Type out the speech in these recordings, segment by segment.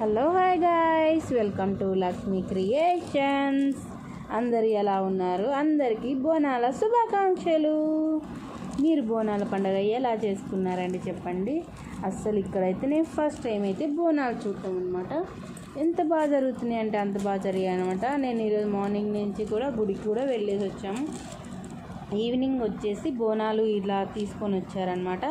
Hello hi guys, welcome to Lakshmi creations. అందరు ఎలా ఉన్నారు? అందరికీ బోనాల శుభాకాంక్షలు. మీరు బోనాల పండుగ ఎలా చేసుకున్నారండి చెప్పండి. అస్సలు ఇక్కడైతే నేను ఫస్ట్ టైం అయితే బోనాలు చూడటం అనమాట. ఎంత బాగా జరుగుతున్నాయి అంటే అంత బాగా జరిగాయి అనమాట. నేను ఈరోజు మార్నింగ్ నుంచి కూడా గుడికి కూడా వెళ్ళేసి వచ్చాము. ఈవినింగ్ వచ్చేసి బోనాలు ఇలా తీసుకొని వచ్చారనమాట.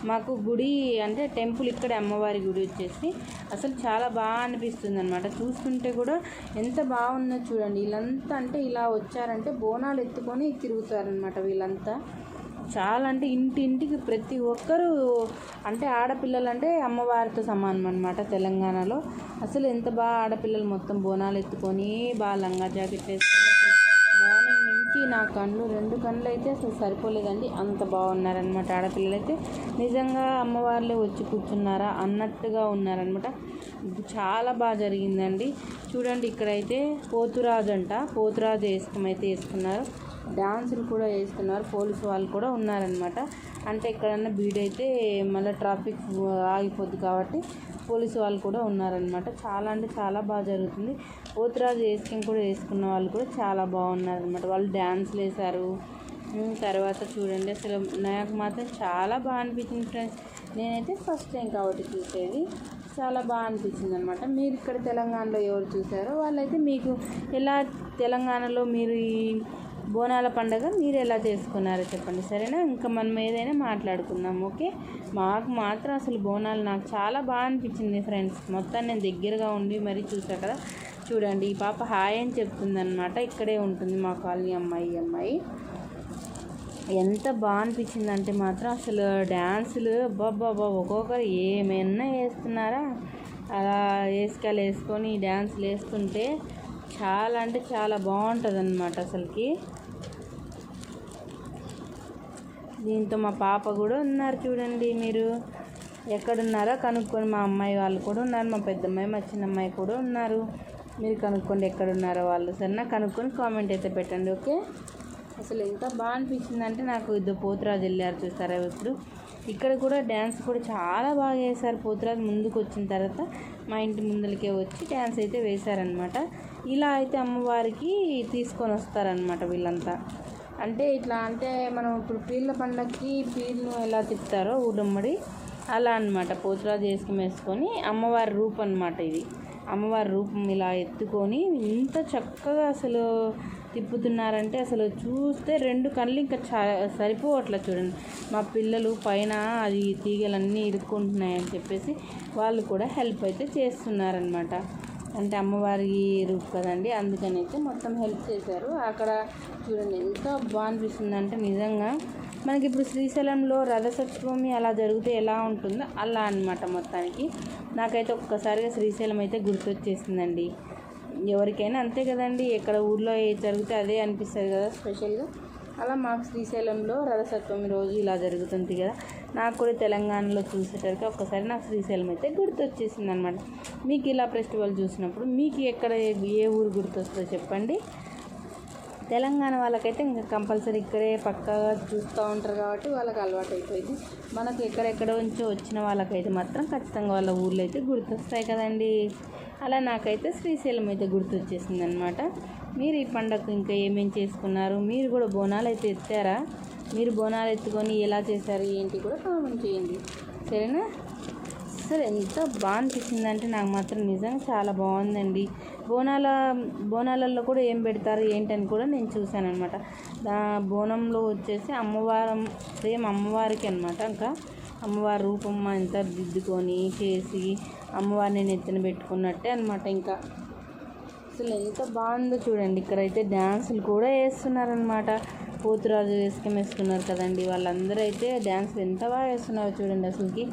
మాకు గుడి అంటే టెంపుల్ ఇక్కడ అమ్మవారి గుడి వచ్చేసి అసలు చాలా బాగా అనిపిస్తుంది అనమాట. చూస్తుంటే కూడా ఎంత బాగుందో చూడండి. వీళ్ళంతా అంటే ఇలా వచ్చారంటే బోనాలు ఎత్తుకొని తిరుగుతారనమాట. వీళ్ళంతా చాలా అంటే ఇంటింటికి ప్రతి ఒక్కరూ అంటే ఆడపిల్లలు అంటే అమ్మవారితో సమానం అనమాట. తెలంగాణలో అసలు ఎంత బాగా ఆడపిల్లలు మొత్తం బోనాలు ఎత్తుకొని బాగా లంగా జాకెట్ వేసుకొని మార్నింగ్ నుంచి నా రెండు కళ్ళు అయితే అసలు సరిపోలేదండి. అంత బాగున్నారనమాట. ఆడపిల్లలు అయితే నిజంగా అమ్మవార్లే వచ్చి కూర్చున్నారా అన్నట్టుగా ఉన్నారనమాట. చాలా బాగా జరిగిందండి. చూడండి, ఇక్కడైతే పోతురాజు వేసుకమైతే వేసుకున్నారు. డాన్సులు కూడా వేస్తున్నారు. పోలీసు వాళ్ళు కూడా ఉన్నారనమాట. అంటే ఎక్కడన్నా బీడైతే మళ్ళీ ట్రాఫిక్ ఆగిపోద్ది కాబట్టి పోలీసు వాళ్ళు కూడా ఉన్నారనమాట. చాలా అంటే చాలా బాగా జరుగుతుంది. పోతురాజు కూడా వేసుకున్న వాళ్ళు కూడా చాలా బాగున్నారనమాట. వాళ్ళు డ్యాన్స్లు వేశారు. తర్వాత చూడండి, అసలు నాకు మాత్రం చాలా బాగా అనిపించింది ఫ్రెండ్స్. నేనైతే ఫస్ట్ టైం కాబట్టి చూసేది చాలా బాగా అనిపించింది అనమాట. మీరు ఇక్కడ తెలంగాణలో ఎవరు చూసారో వాళ్ళైతే మీకు ఎలా తెలంగాణలో మీరు ఈ బోనాల పండుగ మీరు ఎలా చేసుకున్నారో చెప్పండి, సరేనా? ఇంకా మనం ఏదైనా మాట్లాడుకుందాం, ఓకే? మాకు మాత్రం అసలు బోనాలు నాకు చాలా బాగా అనిపించింది ఫ్రెండ్స్. మొత్తం నేను దగ్గరగా ఉండి మరీ చూసా కదా. చూడండి, ఈ పాప హాయ్ అని చెప్తుందనమాట. ఇక్కడే ఉంటుంది మా కాలనీ అమ్మాయి. ఎంత బాగా అనిపించింది అంటే మాత్రం అసలు డ్యాన్సులు బాబా ఒక్కొక్కరు ఏమైనా వేస్తున్నారా, అలా వేసుకొని డ్యాన్సులు వేస్తుంటే చాలా అంటే చాలా బాగుంటుంది అనమాట అసలుకి. దీంతో మా పాప కూడా ఉన్నారు చూడండి. మీరు ఎక్కడున్నారో కనుక్కొని, మా అమ్మాయి వాళ్ళు కూడా ఉన్నారు, మా పెద్దమ్మాయి మా చిన్నమ్మాయి కూడా ఉన్నారు. మీరు కనుక్కోండి ఎక్కడున్నారో వాళ్ళు, సరేనా? కనుక్కొని కామెంట్ అయితే పెట్టండి, ఓకే? అసలు ఎంత బాగా అనిపించిందంటే నాకు పోతురాజు వెళ్ళారు చూస్తారా ఇప్పుడు. ఇక్కడ కూడా డ్యాన్స్ కూడా చాలా బాగా వేశారు. పోతురాజు ముందుకు వచ్చిన తర్వాత మా ఇంటి ముందరికే వచ్చి డ్యాన్స్ అయితే వేశారనమాట. ఇలా అయితే అమ్మవారికి తీసుకొని వస్తారనమాట వీళ్ళంతా. అంటే ఇట్లా అంటే మనం ఇప్పుడు పీర్ల పండగకి పీర్లు ఎలా తిప్పుతారో ఊడమ్మడి అలా అనమాట. పోతురాజు వేసుకొని అమ్మవారి రూపం అనమాట ఇది. అమ్మవారి రూపం ఇలా ఎత్తుకొని ఇంత చక్కగా అసలు తిప్పుతున్నారంటే అసలు చూస్తే రెండు కళ్ళు ఇంకా సరిపోవట్లేదు చూడండి. మా పిల్లలు పైన అది తీగలన్నీ ఇరుక్కుంటున్నాయని చెప్పేసి వాళ్ళు కూడా హెల్ప్ అయితే చేస్తున్నారనమాట. అంటే అమ్మవారి రూపు కదండి, అందుకని అయితే మొత్తం హెల్ప్ చేశారు. అక్కడ చూడండి ఎంత బాగా అనిపిస్తుందంటే నిజంగా మనకి ఇప్పుడు శ్రీశైలంలో రథసప్తమి అలా జరిగితే ఎలా ఉంటుందో అలా అనమాట. మొత్తానికి నాకైతే ఒక్కసారిగా శ్రీశైలం అయితే గుర్తొచ్చేసిందండి. ఎవరికైనా అంతే కదండి, ఎక్కడ ఊర్లో జరిగితే అదే అనిపిస్తుంది కదా స్పెషల్గా. అలా మాకు శ్రీశైలంలో రథసప్తమి రోజు ఇలా జరుగుతుంది కదా. నాకు కూడా తెలంగాణలో చూసేటరికి ఒక్కసారి నాకు శ్రీశైలం అయితే గుర్తొచ్చేసింది అనమాట. మీకు ఇలా ఫెస్టివల్ చూసినప్పుడు మీకు ఎక్కడ ఏ ఊరు గుర్తొస్తుందో చెప్పండి. తెలంగాణ వాళ్ళకైతే ఇంకా కంపల్సరీ ఇక్కడే పక్కాగా చూస్తూ ఉంటారు కాబట్టి వాళ్ళకి అలవాటు అయిపోయింది. మనకు ఎక్కడెక్కడ నుంచో వచ్చిన వాళ్ళకైతే మాత్రం ఖచ్చితంగా వాళ్ళ ఊర్లో అయితే గుర్తొస్తాయి కదండి. అలా నాకైతే శ్రీశైలం అయితే గుర్తొచ్చేసింది అనమాట. మీరు ఈ పండగకు ఇంకా ఏమేమి చేసుకున్నారు? మీరు కూడా బోనాలు అయితే ఎత్తారా? మీరు బోనాలు ఎత్తుకొని ఎలా చేశారు ఏంటి కూడా కామెంట్ చేయండి, సరేనా? అసలు ఎంత బాగా అనిపించిందంటే నాకు మాత్రం నిజంగా చాలా బాగుందండి. బోనాలలో కూడా ఏం పెడతారు ఏంటని కూడా నేను చూశాను అనమాట. బోనంలో వచ్చేసి సేమ్ అమ్మవారికి అనమాట. ఇంకా అమ్మవారి రూపం అంతా దిద్దుకొని చేసి అమ్మవారిని నెత్తిన పెట్టుకున్నట్టే అనమాట. ఇంకా అసలు ఎంత బాగుందో చూడండి. ఇక్కడైతే డ్యాన్సులు కూడా వేస్తున్నారనమాట. పోతురాజు వేసుకున్నారు కదండి, వాళ్ళందరూ అయితే డ్యాన్సులు ఎంత బాగా వేస్తున్నారో చూడండి. అసలుకి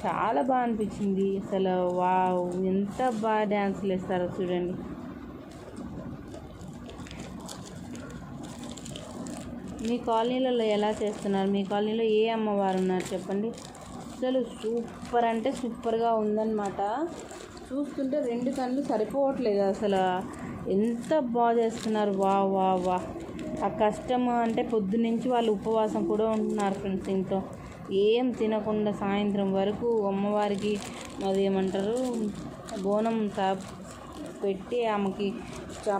చాలా బాగా అనిపించింది. అసలు వావ్, ఎంత బాగా డ్యాన్సులు వేస్తారో చూడండి. మీ కాలనీలలో ఎలా చేస్తున్నారు? మీ కాలనీలో ఏ అమ్మవారు ఉన్నారు చెప్పండి. అసలు సూపర్ అంటే సూపర్గా ఉందన్నమాట. చూస్తుంటే రెండు కళ్ళు సరిపోవట్లేదు అసలు. ఎంత బాగా చేస్తున్నారు. వా ఆ కష్టం అంటే పొద్దున్నుంచి వాళ్ళు ఉపవాసం కూడా ఉంటున్నారు ఫ్రెండ్స్. ఇంట్లో ఏం తినకుండా సాయంత్రం వరకు అమ్మవారికి అదేమంటారు బోనం పెట్టి ఆమెకి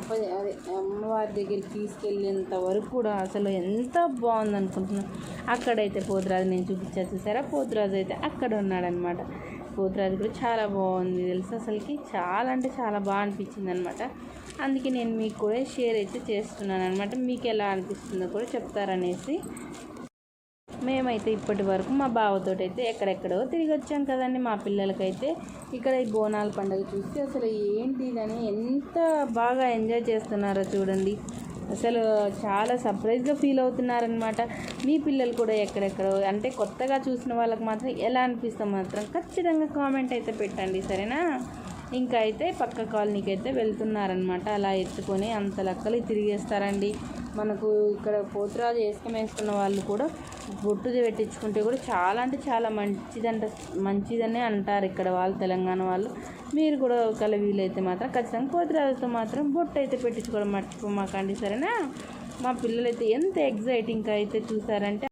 అదే అమ్మవారి దగ్గరికి తీసుకెళ్ళేంత వరకు కూడా అసలు ఎంత బాగుంది అనుకుంటున్నాను. అక్కడైతే పోతురాజు నేను చూసారా, పోతురాజు అయితే అక్కడ ఉన్నాడనమాట. పోతురాజు కూడా చాలా బాగుంది తెలుసు, అసలుకి చాలా అంటే చాలా బాగా అనిపించింది అనమాట. అందుకే నేను మీకు కూడా షేర్ అయితే చేస్తున్నాను అనమాట. మీకు ఎలా అనిపిస్తుందో కూడా చెప్తారనేసి. మేమైతే ఇప్పటి వరకు మా బావతో అయితే ఎక్కడెక్కడో తిరిగి వచ్చాం కదండి. మా పిల్లలకైతే ఇక్కడ ఈ బోనాల పండుగ చూస్తే అసలు ఏంటిదని ఎంత బాగా ఎంజాయ్ చేస్తున్నారో చూడండి. అసలు చాలా సర్ప్రైజ్గా ఫీల్ అవుతున్నారనమాట. మీ పిల్లలు కూడా ఎక్కడెక్కడో అంటే కొత్తగా చూసిన వాళ్ళకి మాత్రం ఎలా అనిపిస్తే మాత్రం ఖచ్చితంగా కామెంట్ అయితే పెట్టండి, సరేనా. ఇంకా అయితే పక్క కాలనీకి అయితే వెళ్తున్నారనమాట. అలా ఎత్తుకొని అంత లెక్కలు తిరిగేస్తారండి. మనకు ఇక్కడ పోతురాజు వేసుకున్న వాళ్ళు కూడా బొట్టు పెట్టించుకుంటే కూడా చాలా అంటే చాలా మంచిదనే అంటారు ఇక్కడ వాళ్ళు, తెలంగాణ వాళ్ళు. మీరు కూడా ఒకవేళ వీలైతే మాత్రం ఖచ్చితంగా పోతురాజుతో మాత్రం బొట్టు అయితే పెట్టించుకోవడం మర్చిపోమాకండి, సరేనా. మా పిల్లలైతే ఎంత ఎగ్జైటింగ్గా అయితే చూసారంటే